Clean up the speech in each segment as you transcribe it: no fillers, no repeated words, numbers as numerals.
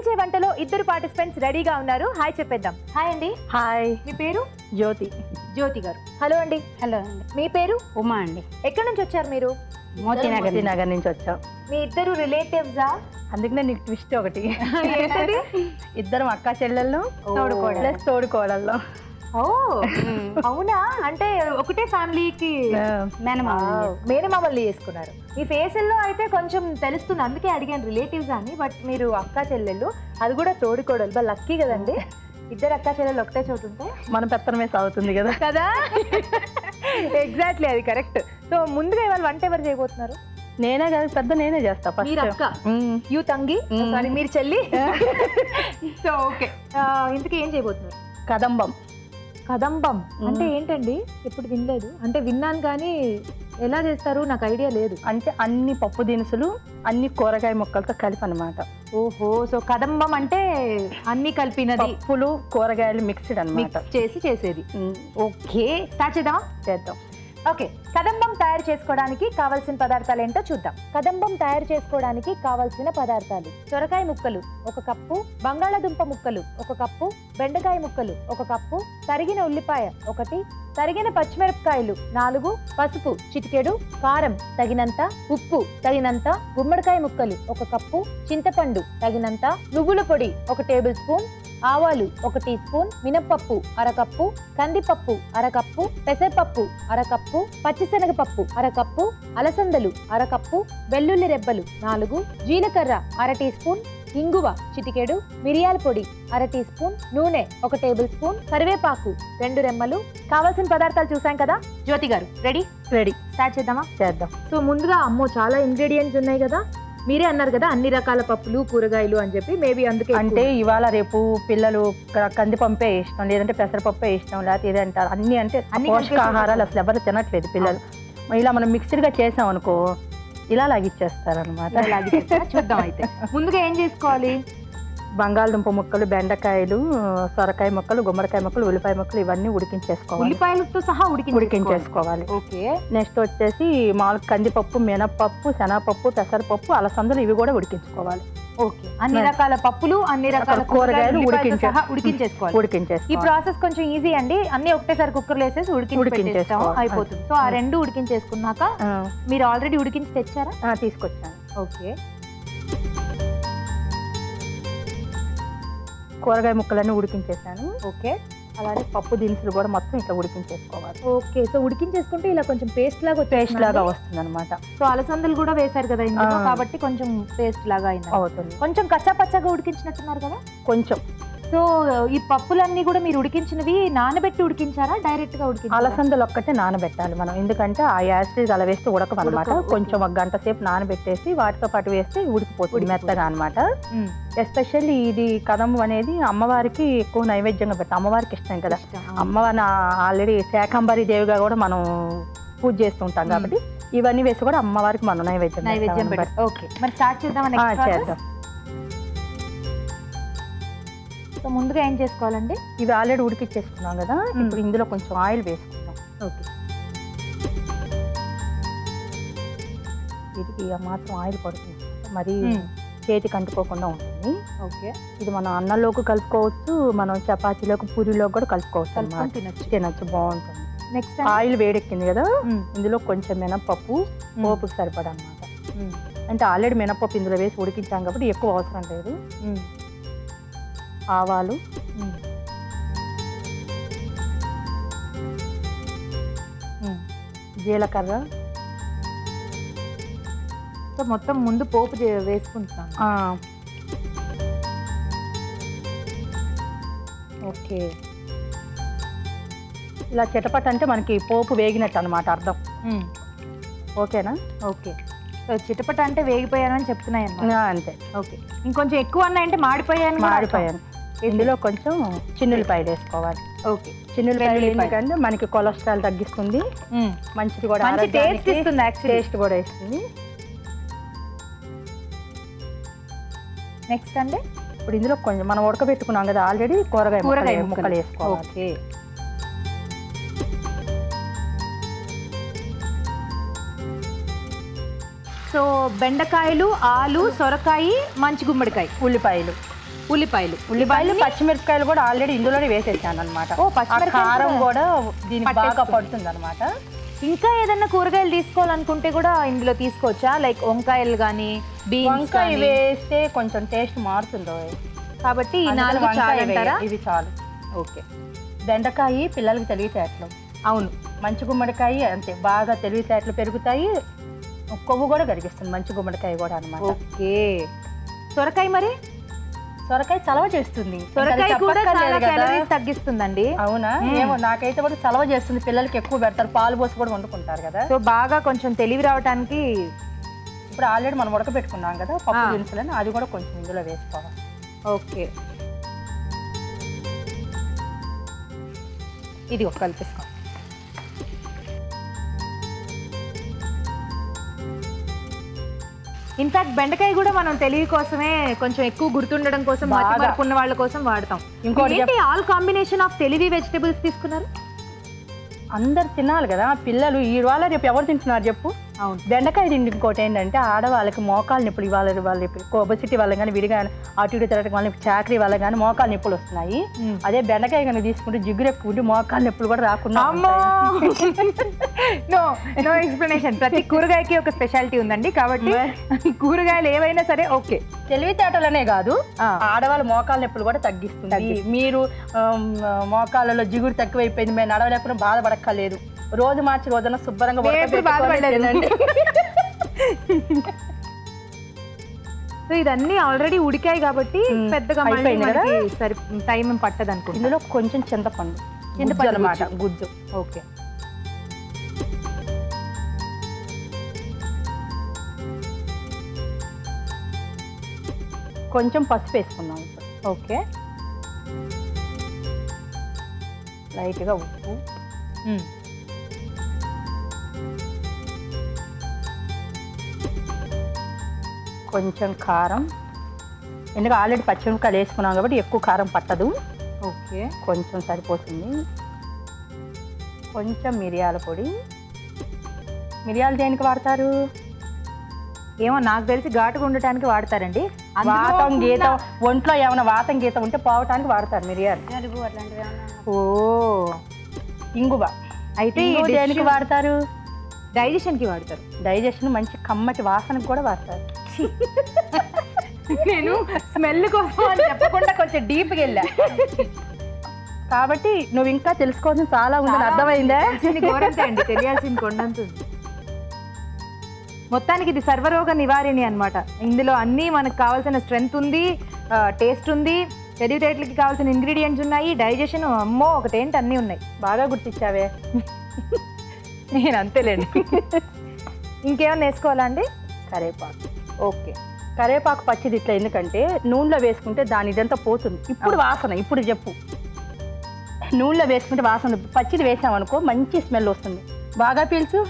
అలరించే వంటలో ఇద్దరు పార్టిసిపెంట్స్ రెడీగా ఉన్నారు. హాయ్ చెప్పేద్దాం. హాయ్ అండి. హాయ్. మీ పేరు? జ్యోతి. జ్యోతి గారు. హలో అండి. హలో అండి. మీ పేరు? ఉమా అండి. ఎక్కడి నుంచి వచ్చారు మీరు? మోతీనగర్ నుంచి వచ్చాం. మీ ఇద్దరు రిలేటివ్సా? అందుకనే నీకు ట్విస్ట్ ఒకటి. ఏంటది? ఇద్దరం అక్కా చెల్లెళ్ళు, తోడుకోడళ్ళు. ఓ అవునా? అంటే ఒకటే ఫ్యామిలీకి మేనమామల్ని చేసుకున్నారు. మీ ఫేసుల్లో అయితే కొంచెం తెలుస్తుంది, అందుకే అడిగాను రిలేటివ్స్ అని. బట్ మీరు అక్కా చెల్లెళ్ళు, అది కూడా తోడుకోడలు. బాగా లక్కీ కదండి, ఇద్దరు అక్కా చెల్లెళ్ళు ఒకటే చోటు ఉంటే మన పెత్తనమే సాగుతుంది కదా కదా. ఎగ్జాక్ట్లీ, అది కరెక్ట్. సో ముందుగా ఇవాళ వంట ఎవరు చేయబోతున్నారు? నేనే కదా, పెద్ద నేనే చేస్తా. మీరు అక్క, యూ తంగి, సారీ మీరు చెల్లి. సో ఓకే, ఇంతకీ ఏం చేయబోతున్నారు? కదంబం. కదంబం అంటే ఏంటండి? ఎప్పుడు వినలేదు. అంటే విన్నాను కానీ ఎలా చేస్తారు నాకు ఐడియా లేదు. అంటే అన్ని పప్పు దినుసులు, అన్ని కూరగాయ ముక్కలతో కలిపి అనమాట. ఓహో, సో కదంబం అంటే అన్ని కలిపినది, పప్పులు కూరగాయలు మిక్స్డ్ అనమాట, చేసి చేసేది. ఓకే, స్టార్ట్ చేద్దామా? చేద్దాం. ఓకే, కదంబం తయారు చేసుకోవడానికి కావాల్సిన పదార్థాలు ఏంటో చూద్దాం. కదంబం తయారు చేసుకోవడానికి కావాల్సిన పదార్థాలు: సొరకాయ ముక్కలు 1 కప్పు, బంగాళాదుంప ముక్కలు 1 కప్పు, బెండకాయ ముక్కలు 1 కప్పు, తరిగిన ఉల్లిపాయ 1, తరిగిన పచ్చిమిరపకాయలు 4, పసుపు చిటికెడు, కారం తగినంత, ఉప్పు తగినంత, గుమ్మడికాయ ముక్కలు 1 కప్పు, చింతపండు తగినంత, నువ్వుల పొడి 1 టేబుల్ స్పూన్, ఆవాలు 1 టీ స్పూన్, మినప్పప్పు 1/2 కప్పు, కందిపప్పు 1/2 కప్పు, పెసరపప్పు 1/2 కప్పు, పచ్చిశనగపప్పు 1/2 కప్పు, అలసందలు 1/2 కప్పు, వెల్లుల్లి రెబ్బలు 4, జీలకర్ర 1/2 టీ స్పూన్, ఇంగువ చిటికెడు, మిరియాల పొడి 1/2 టీ స్పూన్, నూనె 1 టేబుల్ స్పూన్, కరివేపాకు 2 రెమ్మలు. కావాల్సిన పదార్థాలు చూసాం కదా. జ్యోతి గారు రెడీ? స్టార్ట్ చేద్దామా? చేద్దాం. సో ముందుగా, అమ్మో చాలా ఇంగ్రీడియంట్స్ ఉన్నాయి కదా, మీరే అన్నారు కదా అన్ని రకాల పప్పులు కూరగాయలు అని చెప్పి, మేబీ అందుకే. అంటే ఇవాళ రేపు పిల్లలు కందిపంపే ఇష్టం, లేదంటే పెసరపప్పే ఇష్టం, లేకపోతే ఏది అంటారు. అన్ని అంటే పోషకాహారాలు అసలు ఎవరు తినట్లేదు పిల్లలు. ఇలా మనం మిక్స్డ్గా చేసాం అనుకో, ఇలా లాగిచ్చేస్తారు అనమాట. చూద్దాం అయితే. ముందుగా ఏం చేసుకోవాలి? బంగాళదుంప ముక్కలు, బెండకాయలు, సొరకాయ ముక్కలు, గుమ్మడికాయ ముక్కలు, ఉల్లిపాయ ముక్కలు ఇవన్నీ ఉడికించేసుకోవాలి. ఉల్లిపాయలతో సహా ఉడికించేసుకోవాలి. ఓకే. నెక్స్ట్ వచ్చేసి మామూలు కందిపప్పు, మినప్పప్పు, శనగపప్పు, పెసరపప్పు, అలసందలు ఇవి కూడా ఉడికించుకోవాలి. ఓకే, అన్ని రకాల పప్పులు, అన్ని రకాల కూరగాయలు ఉడికించేసుకోవాలి. ఈ ప్రాసెస్ కొంచెం ఈజీ అండి. అన్ని ఒకటేసారి కుక్కర్ లో వేసేసి ఉడికించేస్తాము, అయిపోతుంది. సో ఆ రెండు ఉడికించేసుకున్నాక మీరు ఆల్రెడీ ఉడికించి తెచ్చారా? తీసుకొచ్చాను. ఓకే, కూరగాయ ముక్కలన్నీ ఉడికించేసాను. ఓకే, అలాగే పప్పు దినుసులు కూడా మొత్తం ఇట్లా ఉడికించేసుకోవాలి. ఓకే, సో ఉడికించేసుకుంటే ఇలా కొంచెం పేస్ట్ లాగా వస్తుంది అనమాట. సో అలసందలు కూడా వేశారు కదా ఇందులో, కాబట్టి కొంచెం పేస్ట్ లాగా అవుతుంది. కొంచెం కచ్చా పచ్చగా ఉడికించినట్టున్నారు కదా కొంచెం. సో ఈ పప్పులన్నీ కూడా మీరు ఉడికించినవి నానబెట్టి ఉడికించారా, డైరెక్ట్ గా ఉడికించారా? అలసందలు ఒక్కటే నానబెట్టాలి మనం, ఎందుకంటే ఆ యాసిడ్ అలా వేస్తే ఉడకమన్నమాట. కొంచెం 1 గంట సేపు నానబెట్టేసి వాటితో పాటు వేస్తే ఉడికిపోతుంది మెత్తగా అనమాట. ఎస్పెషల్లీ ఇది కదంబం అనేది అమ్మవారికి ఎక్కువ నైవేద్యంగా పెడతాం, అమ్మవారికి ఇష్టం కదా. అమ్మవారిని ఆల్రెడీ శాకంబరి దేవిగా కూడా మనం పూజ చేస్తుంటాం కాబట్టి ఇవన్నీ వేసి కూడా అమ్మవారికి మనం నైవేద్యం పెడతాం. ఓకే, మరి స్టార్ట్ చేద్దాం. చేద్దాం. సో ముందుగా ఏం చేసుకోవాలండి? ఇవి ఆల్రెడీ ఉడికిచ్చేసుకున్నాం కదా, ఇప్పుడు ఇందులో కొంచెం ఆయిల్ వేసుకుందాం. ఓకే, ఇది మాత్రం ఆయిల్ పడుతుంది, మరి చేతికి అంటుకోకుండా ఉంటుంది. ఓకే, ఇది మనం అన్నంలోకి కలుపుకోవచ్చు, మనం చపాతీలోకి పూరిలోకి కూడా కలుపుకోవచ్చు అన్నమాట. తినచ్చు, బాగుంటుంది. నెక్స్ట్ ఆయిల్ వేడెక్కింది కదా, ఇందులో కొంచెం మినపప్పు, పోపుకి సరిపడా అన్నమాట. అంటే ఆల్రెడీ మినపప్పు ఇందులో వేసి ఉడికించాం కాబట్టి ఎక్కువ అవసరం లేదు. ఆవాలు, జీలకర్ర, సో మొత్తం ముందు పోపు వేసుకుంటాం. ఓకే, ఇలా చిటపట అంటే మనకి పోపు వేగినట్టు అనమాట అర్థం. ఓకేనా? ఓకే, సో చిటపట అంటే వేగిపోయాను చెప్తున్నాయి అన్నమాట. అంతే. ఓకే, ఇంకొంచెం ఎక్కువ అన్నాయంటే మాడిపోయాను. ఇందులో కొంచెం చిన్నులపాయలు వేసుకోవాలి. ఓకే, చిన్నులపాయలు ఎందుకంటే మనకి కొలెస్ట్రాల్ తగ్గిస్తుంది, మంచిది కూడా, టేస్ట్ కూడా ఇస్తుంది. నెక్స్ట్ అండి, ఇప్పుడు ఇందులో కొంచెం మనం ఉడకబెట్టుకున్నాం కదా ఆల్రెడీ కూరగాయ ముక్కలు వేసుకోవాలి. ఓకే, సో బెండకాయలు, ఆలు, సొరకాయ, మంచి గుమ్మడికాయ, ఉల్లిపాయలు ఉల్లిపాయలు పచ్చిమిరపకాయలు కూడా ఆల్రెడీ ఇందులోనే వేసేసాను అనమాట. కారం కూడా దీనికి బాగా పడుతుంది అనమాట. ఇంకా ఏదన్నా కూరగాయలు తీసుకోవాలనుకుంటే కూడా ఇందులో తీసుకోవచ్చా? లైక్ వంకాయలు కానీ వంకాయ వేస్తే కొంచెం టేస్ట్ మారుతుందో కాబట్టి ఈ 4 చాలంటారా? ఇవి చాలు. ఓకే. బెండకాయ పిల్లలకి తెలివితేటలు. అవును. మంచి గుమ్మడికాయ అంతే, బాగా తెలివితేటలు పెరుగుతాయి, కొవ్వు కూడా కరిగిస్తుంది మంచి గుమ్మడికాయ కూడా అనమాట. ఓకే. సొరకాయ మరి? సొరకాయ చలవ చేస్తుంది. సొరకాయ కూడా చాలా క్యాలరీస్ తగ్గిస్తుందండి. అవునా? ఏమో నాకైతే కూడా చలవ చేస్తుంది. పిల్లలకి ఎక్కువ పెడతారు, పాలు పోసి కూడా వండుకుంటారు కదా. సో బాగా కొంచెం తెలివి రావడానికి ఇప్పుడు ఆల్రెడీ మనం ఉడకబెట్టుకున్నాం కదా పప్పు దినుసులని, అది కూడా కొంచెం ఇందులో వేసుకోవాలి. ఓకే. ఇది ఒక కలిపేసుకో. ఇన్ఫాక్ట్ బెండకాయ కూడా మనం తెలివి కోసమే, కొంచెం ఎక్కువ గుర్తుండడం కోసం, మతి మరపు ఉన్న వాళ్ళ కోసం వాడతాం. ఇంకోటి ఆల్ కాంబినేషన్ ఆఫ్ తెలివి వెజిటబుల్స్ తీసుకున్నారు. అందరు తినాలి కదా పిల్లలు. ఇవాళ రేపు ఎవరు తింటున్నారు చెప్పు? అవును. బెండకాయ తిండి ఇంకోటి ఏంటంటే ఆడవాళ్ళకి మోకాలు నొప్పులు, ఇవాళ ఒబెసిటీ వల్ల కానీ విడిగా అటు ఇటు తిరగడం వల్ల చాకరీ వల్ల కానీ మోకాలు నొప్పులు వస్తున్నాయి. అదే బెండకాయ కనుక తీసుకుంటే జిగురు ఎక్కువ ఉండి మోకాలు నొప్పులు కూడా రాకుండా. No explanation. ప్రతి కూరగాయకి ఒక స్పెషాలిటీ ఉందండి. కాబట్టి కూరగాయలు ఏవైనా సరే ఓకే. తెలివితేటలనే కాదు, ఆడవాళ్ళ మోకాలు నొప్పులు కూడా తగ్గిస్తుంది. మీరు మోకాళ్ళలో జిగురు తక్కువైపోయింది, మేము నడవలేకుండా బాధపడక్కర్లేదు. రోజు మార్చి రోజున శుభ్రంగా బాధపడలేదండి. సో ఇదన్నీ ఆల్రెడీ ఉడికాయి కాబట్టి పెద్దగా సరి టైం పట్టదు అనుకో. ఇందులో కొంచెం చింతపండు అన్నమాట, గుజ్జు. ఓకే. కొంచెం పసుపు వేసుకుందాం ఇప్పుడు. ఓకే. లైట్గా ఉప్పు, కొంచెం కారం. ఎందుకంటే ఆల్రెడీ పచ్చిమిరపకాయలు వేసుకున్నాం కాబట్టి ఎక్కువ కారం పట్టదు. ఓకే. కొంచెం సరిపోతుంది. కొంచెం మిరియాల పొడి. మిరియాలు దేనికి వాడతారు? ఏమో నాకు తెలిసి ఘాటుగా ఉండటానికి వాడతారండి. వాతం గీతం, ఒంట్లో ఏమైనా వాతం గీతం ఉంటే పోవటానికి వాడతారు మిరియాలు. ఓ, ఇంగువ. అయితే దేనికి వాడతారు? డైజెషన్ కి వాడతారు. డైజెషన్ మంచి కమ్మటి వాసనకు కూడా వాడతారు. నేను స్మెల్ కోసం అని చెప్పకుండా కొంచెం డీప్కి వెళ్ళా. కాబట్టి నువ్వు ఇంకా తెలుసుకోవాల్సిన చాలా ఉందని అర్థమైందా? అండి, తెలియాల్సింది కొండంత ఉంది. మొత్తానికి ఇది సర్వరోగ నివారిణి అన్నమాట. ఇందులో అన్నీ మనకు కావాల్సిన స్ట్రెంగ్త్ ఉంది, టేస్ట్ ఉంది, తెలివితేటలకి కావాల్సిన ఇంగ్రీడియంట్స్ ఉన్నాయి, డైజెషన్ అమ్మో ఒకటేంటి అన్నీ ఉన్నాయి. బాగా గుర్తించావే. నేను అంతేలేండి. ఇంకేమన్నా వేసుకోవాలా అండి? కరేపాకు. ఓకే. కరేపాకు పచ్చిది ఇట్లా, ఎందుకంటే నూనెలో వేసుకుంటే దాని ఇదంతా పోతుంది. ఇప్పుడు వాసన, ఇప్పుడు చెప్పు. నూనెలో వేసుకుంటే వాసన, పచ్చిది వేసామనుకో మంచి స్మెల్ వస్తుంది. బాగా పీల్చు.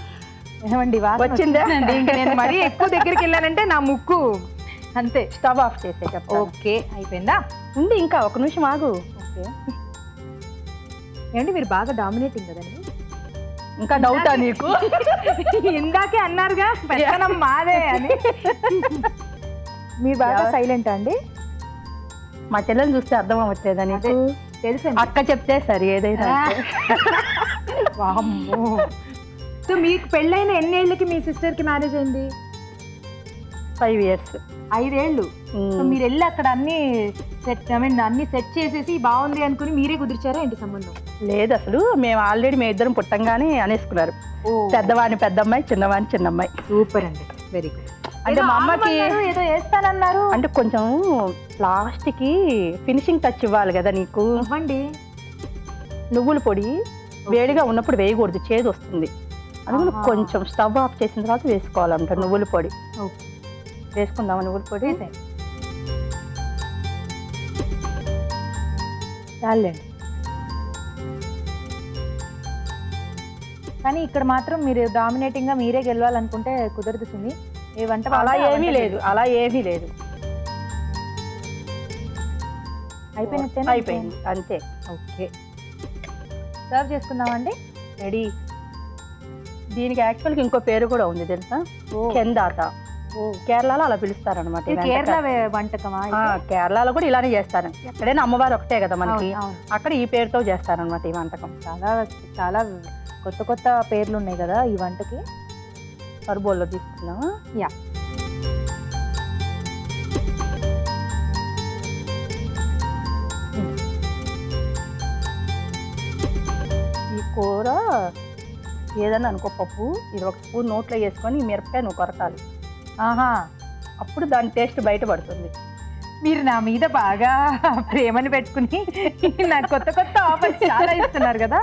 ఏమండి వచ్చిందా? ఇంకా నేను మరీ ఎక్కువ దగ్గరికి వెళ్ళానంటే నా ముక్కు అంతే. స్టవ్ ఆఫ్ చేసే చెప్తా. ఓకే, అయిపోయిందా? ఉంది, ఇంకా ఒక నిమిషం ఆగు. ఓకే. ఏమండి మీరు బాగా డామినేటింగ్ కదండి. ఇంకా డౌటా నీకు? ఇందాకే అన్నారుగా పెత్తనం మాదే అని. మీరు బాగా సైలెంట్ అండి. మా చెల్లెని చూస్తే అర్థం అవ్వట్లేదా నీకు? తెలుసు, అక్క చెప్తే సరే ఏదైనా. సో మీకు పెళ్ళైన ఎన్నేళ్ళకి మీ సిస్టర్కి మ్యారేజ్ అయింది? 5 years. 5 ఏళ్ళు. సో మీరు వెళ్ళి అక్కడ అన్ని సెట్, ఐ మీన్ అన్ని సెట్ చేసేసి బాగుంది అనుకుని మీరే కుదిర్చారా ఏంటి సంబంధం? లేదు, అసలు మేము ఆల్రెడీ మేము ఇద్దరం పుట్టంగానే అనేసుకున్నారు. పెద్దవాడిని పెద్దమ్మాయి, చిన్నవాడిని చిన్నమ్మాయి. సూపర్ అండి, వెరీ గుడ్. అంటే మా అమ్మకి ఏదో వేస్తానన్నారు, అంటే కొంచెం లాస్ట్ కి ఫినిషింగ్ టచ్ ఇవ్వాలి కదా నీకు. ఇవ్వండి. నువ్వుల పొడి వేడిగా ఉన్నప్పుడు వేయకూడదు, చేదు వస్తుంది. అందుకని కొంచెం స్టవ్ ఆఫ్ చేసిన తర్వాత వేసుకోవాలంట నువ్వుల పొడి. వేసుకుందామా నువ్వుల పొడి? చాలండి. కానీ ఇక్కడ మాత్రం మీరు డామినేటింగ్ గా మీరే గెలవాలనుకుంటే కుదరదు సుమి. ఏ వంట అలా ఏమీ లేదు, అలా ఏమీ లేదు. అయిపోయినట్టే? అయిపోయింది, అంతే. ఓకే, సర్వ్ చేసుకుందామండి. రెడీ. దీనికి యాక్చువల్గా ఇంకో పేరు కూడా ఉంది తెలుసా? కెందాత. కేరళలో అలా పిలుస్తారు అనమాట. కేరళ వంటకమా? కేరళలో కూడా ఇలానే చేస్తారు. ఎక్కడైనా అమ్మవారు ఒకటే కదా మనకి, అవును. అక్కడ ఈ పేరుతో చేస్తారనమాట ఈ వంటకం. చాలా చాలా కొత్త కొత్త పేర్లు ఉన్నాయి కదా ఈ వంటకి. సరుబోల్లో తీసుకున్నాము. యా, ఈ కూర ఏదన్నా అనుకో పప్పు, ఇది ఒక స్పూన్ నోట్లో వేసుకొని ఈ మిరపకాయ నువ్వు కొరకాలి. ఆహా, అప్పుడు దాని టేస్ట్ బయటపడుతుంది. మీరు నా మీద బాగా ప్రేమని పెట్టుకుని నాకు కొత్త కొత్త ఆఫర్స్ చాలా ఇస్తున్నారు కదా.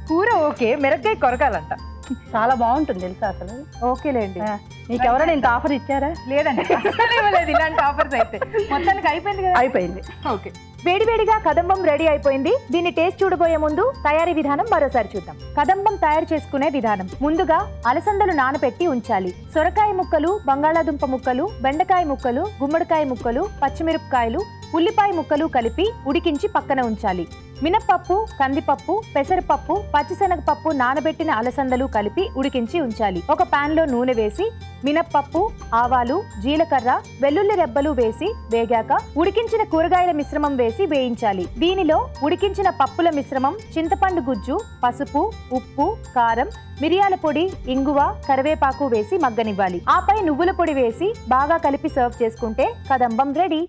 కూర ఓకే, మిరపకాయ కొరకాలంట. చాలా బాగుంటుంది తెలుసా అసలు. ఓకేలేండి. మీకు ఎవరైనా ఇంత ఆఫర్ ఇచ్చారా? లేదండి, అసలు ఇవ్వలేదు ఇలాంటి ఆఫర్స్ అయితే. మొత్తానికి అయిపోయింది కదా. అయిపోయింది. ఓకే, వేడివేడిగా కదంబం రెడీ అయిపోయింది. దీన్ని టేస్ట్ చూడబోయే ముందు తయారీ విధానం మరోసారి చూద్దాం. కదంబం తయారు చేసుకునే విధానం. ముందుగా అలసందలు నానబెట్టి ఉంచాలి. సొరకాయ ముక్కలు, బంగాళాదుంప ముక్కలు, బెండకాయ ముక్కలు, గుమ్మడికాయ ముక్కలు, పచ్చిమిరపకాయలు, ఉల్లిపాయ ముక్కలు కలిపి ఉడికించి పక్కన ఉంచాలి. మినప్పప్పు, కందిపప్పు, పెసరపప్పు, పచ్చిశనగపప్పు, నానబెట్టిన అలసందలు కలిపి ఉడికించి ఉంచాలి. ఒక పాన్ లో నూనె వేసి మినప్పప్పు, ఆవాలు, జీలకర్ర, వెల్లుల్లి రెబ్బలు వేసి వేగాక ఉడికించిన కూరగాయల మిశ్రమం వేసి వేయించాలి. దీనిలో ఉడికించిన పప్పుల మిశ్రమం, చింతపండు గుజ్జు, పసుపు, ఉప్పు, కారం, మిరియాల పొడి, ఇంగువ, కరివేపాకు వేసి మగ్గనివ్వాలి. ఆపై నువ్వుల పొడి వేసి బాగా కలిపి సర్వ్ చేసుకుంటే కదంబం రెడీ.